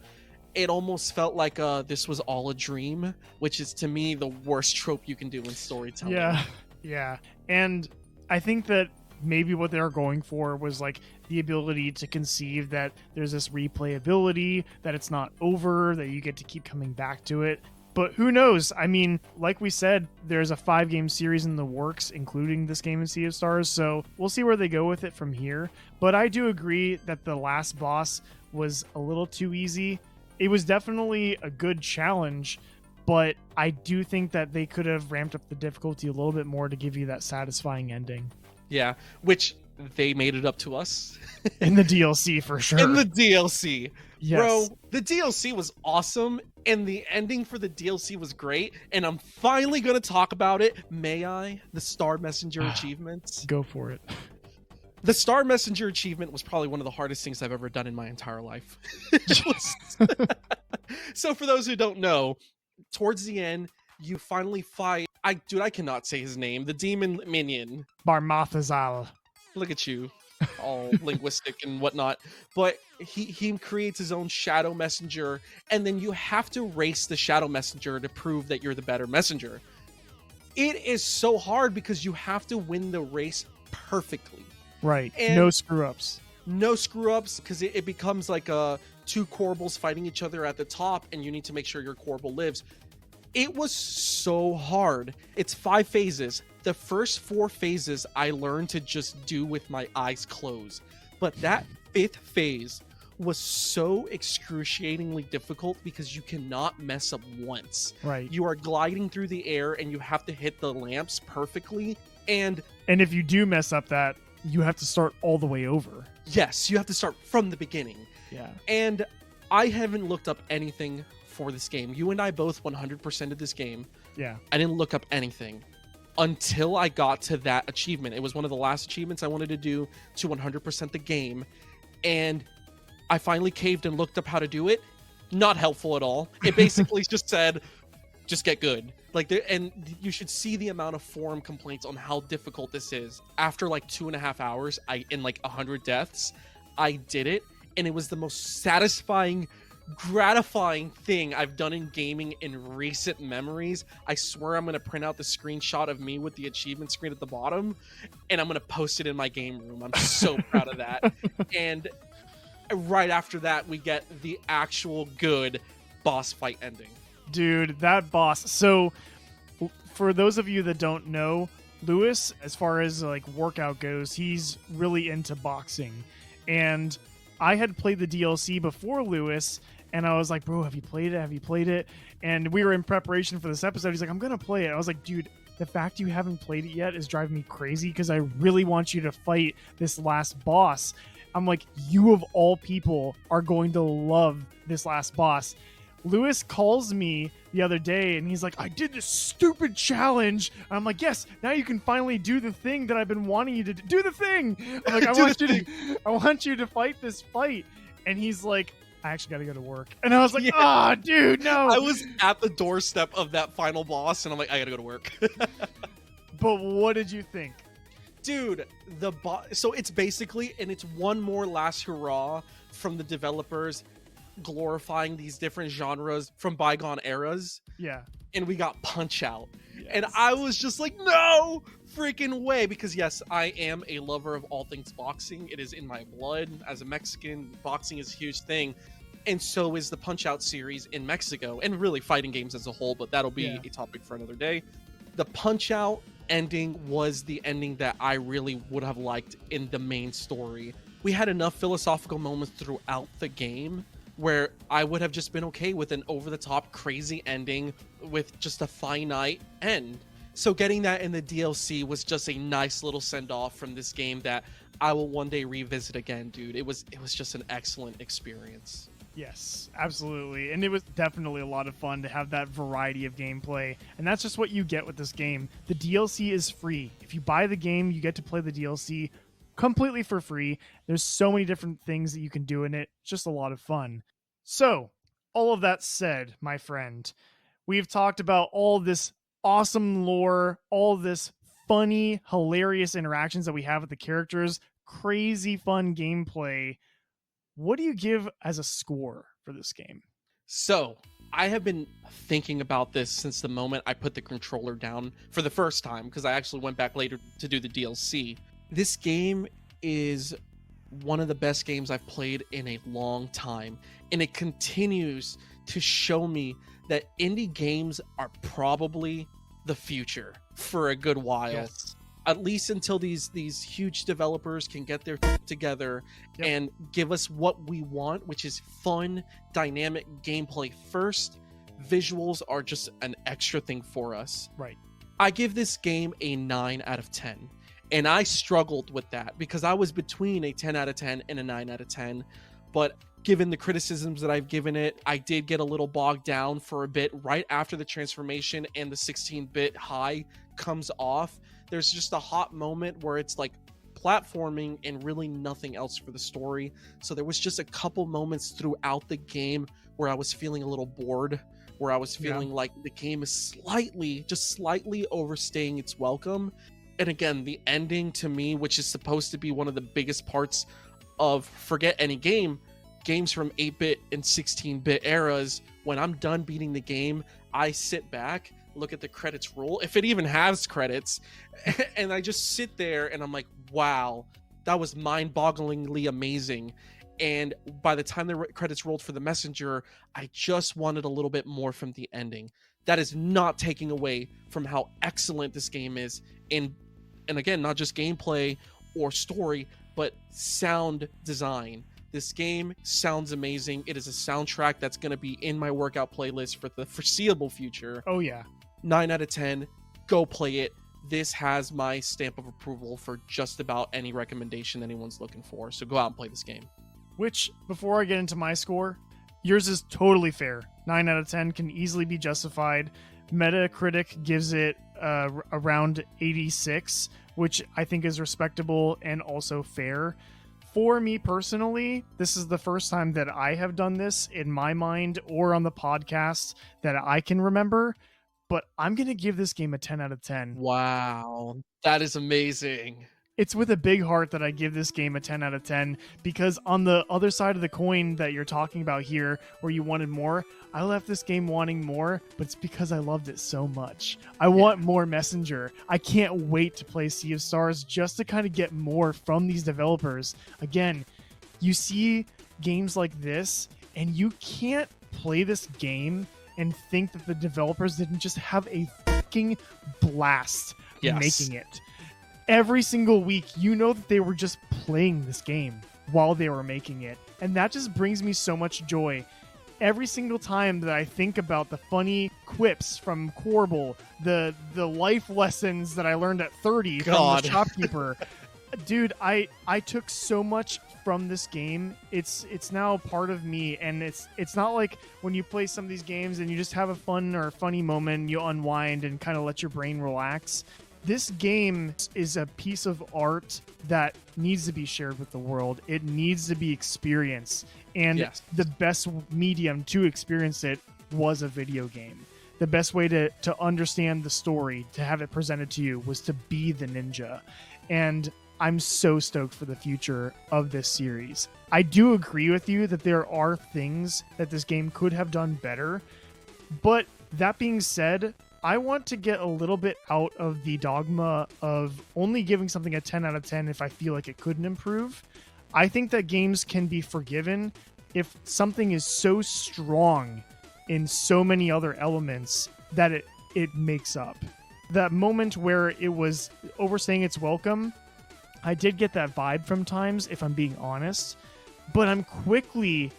it almost felt like this was all a dream, which is to me the worst trope you can do in storytelling. Yeah. And I think that maybe what they're going for was like the ability to conceive that there's this replayability, that it's not over, that you get to keep coming back to it. But who knows? I mean, like we said, there's a 5-game series in the works, including this game in Sea of Stars, so we'll see where they go with it from here. But I do agree that the last boss was a little too easy. It was definitely a good challenge, but I do think that they could have ramped up the difficulty a little bit more to give you that satisfying ending. Yeah, which they made it up to us. In the DLC, for sure. In the DLC. Yes. Bro, the DLC was awesome, and the ending for the DLC was great, and I'm finally going to talk about it. May I? The Star Messenger achievements. Go for it. The Star Messenger achievement was probably one of the hardest things I've ever done in my entire life. So for those who don't know, towards the end, you finally fight... I cannot say his name. The demon minion. Barmathazal. Look at you. all linguistic and whatnot. But he creates his own shadow messenger, and then you have to race the shadow messenger to prove that you're the better messenger. It is so hard because you have to win the race perfectly. Right. And no screw ups. No screw ups, because it becomes like two Corbels fighting each other at the top, and you need to make sure your Corbel lives. It was so hard. It's 5 phases. The first 4 phases I learned to just do with my eyes closed. But that 5th phase was so excruciatingly difficult because you cannot mess up once. Right. You are gliding through the air and you have to hit the lamps perfectly. And if you do mess up that, you have to start all the way over. yes, you have to start from the beginning. Yeah. And I haven't looked up anything for this game. You and I both 100% of this game. Yeah. I didn't look up anything until I got to that achievement. It was one of the last achievements I wanted to do to 100% the game. And I finally caved and looked up how to do it. Not helpful at all. It basically just said, just get good. And you should see the amount of forum complaints on how difficult this is. After like 2.5 hours, in like 100 deaths, I did it. And it was the most satisfying, gratifying thing I've done in gaming in recent memories. I swear I'm going to print out the screenshot of me with the achievement screen at the bottom, and I'm going to post it in my game room. I'm so proud of that. And right after that, we get the actual good boss fight ending. Dude, that boss. So for those of you that don't know, Lewis, as far as like workout goes, he's really into boxing. And I had played the DLC before Lewis, and I was like, bro, have you played it? Have you played it? And we were in preparation for this episode. He's like, I'm going to play it. I was like, dude, the fact you haven't played it yet is driving me crazy because I really want you to fight this last boss. I'm like, you of all people are going to love this last boss. Lewis calls me the other day and he's like, I did this stupid challenge. And I'm like, yes, now you can finally do the thing that I've been wanting you to do. The thing. I'm like, I want you to fight this fight. And he's like, I actually got to go to work. And I was like, dude, no. I was at the doorstep of that final boss, and I'm like, I got to go to work. But what did you think? Dude, so it's basically, and it's one more last hurrah from the developers glorifying these different genres from bygone eras. Yeah. And we got Punch-Out. Yes. And I was just like, no freaking way. Because yes, I am a lover of all things boxing. It is in my blood. As a Mexican, boxing is a huge thing. And so is the Punch-Out series in Mexico. And really fighting games as a whole. But that'll be a topic for another day. The Punch-Out ending was the ending that I really would have liked in the main story. We had enough philosophical moments throughout the game where I would have just been okay with an over-the-top crazy ending with just a finite end. So getting that in the DLC was just a nice little send-off from this game that I will one day revisit again, dude. It was just an excellent experience. Yes, absolutely. And it was definitely a lot of fun to have that variety of gameplay. And that's just what you get with this game. The DLC is free. If you buy the game, you get to play the DLC completely for free. There's so many different things that you can do in it. Just a lot of fun. So, all of that said, my friend, we've talked about all this awesome lore, all this funny, hilarious interactions that we have with the characters, crazy fun gameplay. What do you give as a score for this game? So, I have been thinking about this since the moment I put the controller down for the first time, because I actually went back later to do the DLC. This game is one of the best games I've played in a long time, and it continues to show me that indie games are probably the future for a good while. Yes. At least until these huge developers can get their together and give us what we want, which is fun, dynamic gameplay first. Visuals are just an extra thing for us. Right. I give this game a 9 out of 10. And I struggled with that because I was between a 10 out of 10 and a 9 out of 10. But given the criticisms that I've given it, I did get a little bogged down for a bit right after the transformation and the 16-bit high comes off. There's just a hot moment where it's like platforming and really nothing else for the story. So there was just a couple moments throughout the game where I was feeling a little bored, where I was feeling like the game is slightly overstaying its welcome. And again, the ending to me, which is supposed to be one of the biggest parts of forget any game, games from 8-bit and 16-bit eras, when I'm done beating the game, I sit back, look at the credits roll, if it even has credits, and I just sit there and I'm like, wow, that was mind-bogglingly amazing. And by the time the credits rolled for The Messenger, I just wanted a little bit more from the ending. That is not taking away from how excellent this game is in, and again, not just gameplay or story, but sound design. This game sounds amazing. It is a soundtrack that's going to be in my workout playlist for the foreseeable future. Oh yeah. 9 out of 10. Go play it. This has my stamp of approval for just about any recommendation anyone's looking for. So go out and play this game. Which, before I get into my score, yours is totally fair. 9 out of 10 can easily be justified. Metacritic gives it around 86, which I think is respectable and also fair. For me personally, this is the first time that I have done this in my mind or on the podcast that I can remember, but I'm going to give this game a 10 out of 10. Wow. That is amazing. It's with a big heart that I give this game a 10 out of 10, because on the other side of the coin that you're talking about here, where you wanted more, I left this game wanting more, but it's because I loved it so much. I want more Messenger. I can't wait to play Sea of Stars just to kind of get more from these developers. Again, you see games like this, and you can't play this game and think that the developers didn't just have a fucking blast making it. Every single week, you know that they were just playing this game while they were making it. And that just brings me so much joy. Every single time that I think about the funny quips from Corbel, the life lessons that I learned at 30 from the shopkeeper. Dude, I took so much from this game. It's now part of me, and it's not like when you play some of these games and you just have a fun or funny moment, you unwind and kind of let your brain relax. This game is a piece of art that needs to be shared with the world. It needs to be experienced. And the best medium to experience it was a video game. The best way to understand the story, to have it presented to you, was to be the ninja. And I'm so stoked for the future of this series. I do agree with you that there are things that this game could have done better. But that being said, I want to get a little bit out of the dogma of only giving something a 10 out of 10 if I feel like it couldn't improve. I think that games can be forgiven if something is so strong in so many other elements that it makes up. That moment where it was overstaying its welcome, I did get that vibe from times, if I'm being honest, but I'm quickly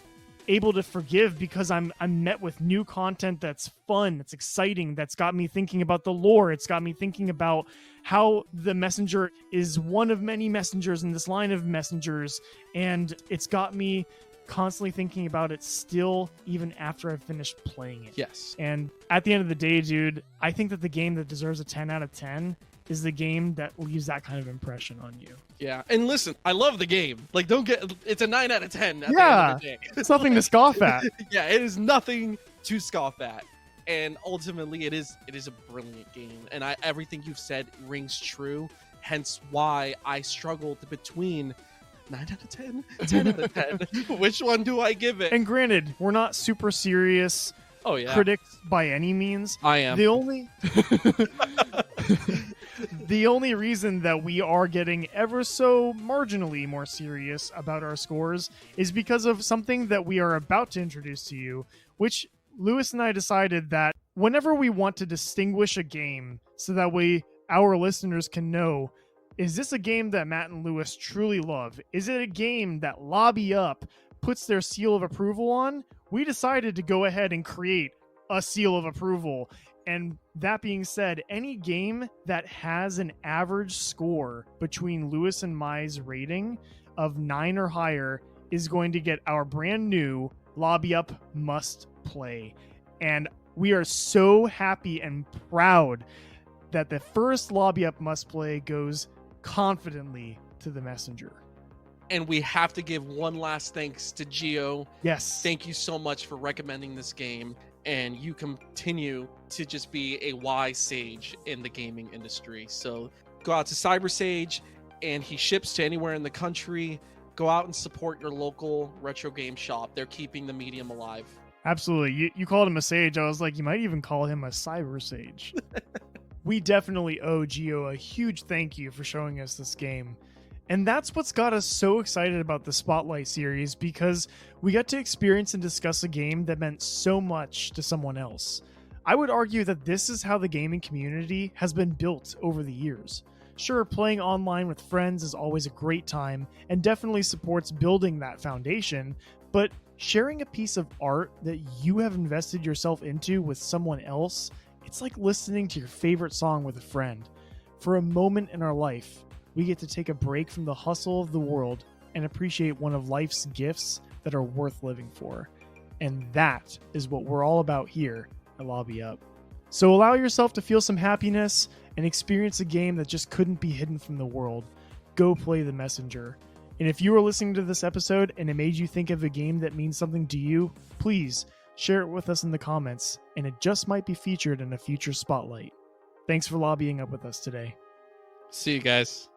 able to forgive because I'm met with new content that's fun, that's exciting, that's got me thinking about the lore. It's got me thinking about how the messenger is one of many messengers in this line of messengers, and it's got me constantly thinking about it still, even after I've finished playing it. Yes. And at the end of the day, dude, I think that the game that deserves a 10 out of 10 is the game that leaves that kind of impression on you. Yeah, and listen, I love the game. Like, it's a 9 out of 10 at the end of the day. It's nothing to scoff at. Yeah, it is nothing to scoff at. And ultimately, it is a brilliant game. And everything you've said rings true, hence why I struggled between 9 out of 10, 10 out of 10. Which one do I give it? And granted, we're not super serious critics by any means. I am. The only reason that we are getting ever so marginally more serious about our scores is because of something that we are about to introduce to you, which Lewis and I decided that whenever we want to distinguish a game so that way our listeners can know, is this a game that Matt and Lewis truly love? Is it a game that Lobby Up puts their seal of approval on? We decided to go ahead and create a seal of approval. And that being said, any game that has an average score between Lewis and Mai's rating of 9 or higher is going to get our brand new Lobby Up Must Play. And we are so happy and proud that the first Lobby Up Must Play goes confidently to the messenger. And we have to give one last thanks to Gio. Yes. Thank you so much for recommending this game. And you continue to just be a wise sage in the gaming industry. So go out to Cybersage, and he ships to anywhere in the country. Go out and support your local retro game shop. They're keeping the medium alive. Absolutely. You called him a sage. I was like, you might even call him a cyber sage. We definitely owe Gio a huge thank you for showing us this game. And that's what's got us so excited about the Spotlight series, because we got to experience and discuss a game that meant so much to someone else. I would argue that this is how the gaming community has been built over the years. Sure, playing online with friends is always a great time and definitely supports building that foundation, but sharing a piece of art that you have invested yourself into with someone else, it's like listening to your favorite song with a friend. For a moment in our life, we get to take a break from the hustle of the world and appreciate one of life's gifts that are worth living for. And that is what we're all about here at Lobby Up. So allow yourself to feel some happiness and experience a game that just couldn't be hidden from the world. Go play The Messenger. And if you are listening to this episode and it made you think of a game that means something to you, please share it with us in the comments, and it just might be featured in a future Spotlight. Thanks for lobbying up with us today. See you guys.